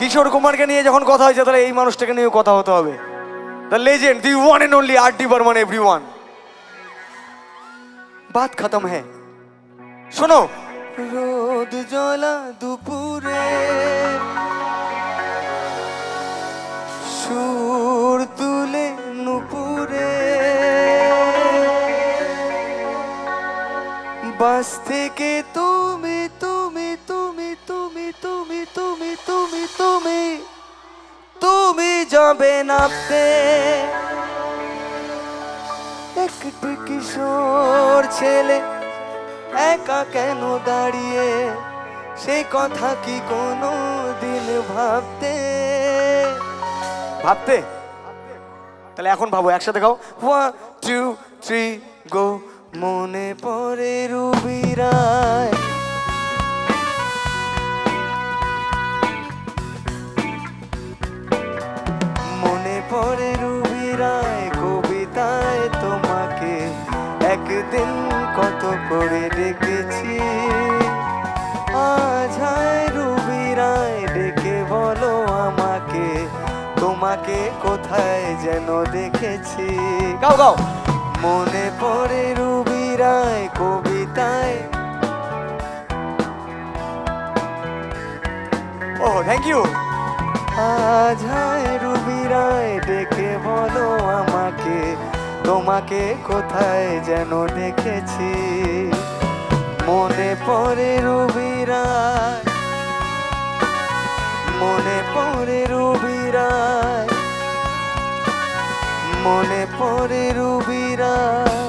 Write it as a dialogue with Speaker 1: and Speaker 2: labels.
Speaker 1: কিশোর কুমারকে নিয়ে যখন কথা হয়েছে তাহলে এই মানুষটাকে নিয়েও কথা হতে হবে। The legend, the one and only R D. Burman. Everyone, বাত খতম হ্যায়। শোনো। রোদ জ্বলা দুপুরে সুর তুলে নুপুরে, বাস থেকে তুমি তুমি তুমি তুমি তুমি তুমি তুমি তুমি তুমি যাবে নামতে। একটি কিশোর ছেলে একা কেন দাঁড়িয়ে, সেই কথা কি কোনো দিন ভাবতে? ভাবতে? তাহলে এখন ভাবো, একসাথে গাও। 1 2 3 গো। মনে পড়ে রুবিরায়, মনে পড়ে রুবিরায় কবিতায় তোমাকে একদিন কত করে ডেকেছি। আজ হায় রুবিরায় ডেকে বলো আমাকে, তোমাকে কোথায় যেন দেখেছি। গাও গাও। মনে পড়ে রুবিরায় কবিতায়। ও থ্যাংক ইউ। আজ হায় রুবিরায় ডেকে বলো আমাকে, তোমাকে কোথায় যেন দেখেছি। মনে পড়ে রুবিরায়, মনে পড়ে রুবিরায়, মনে পড়ে রুবিরায়।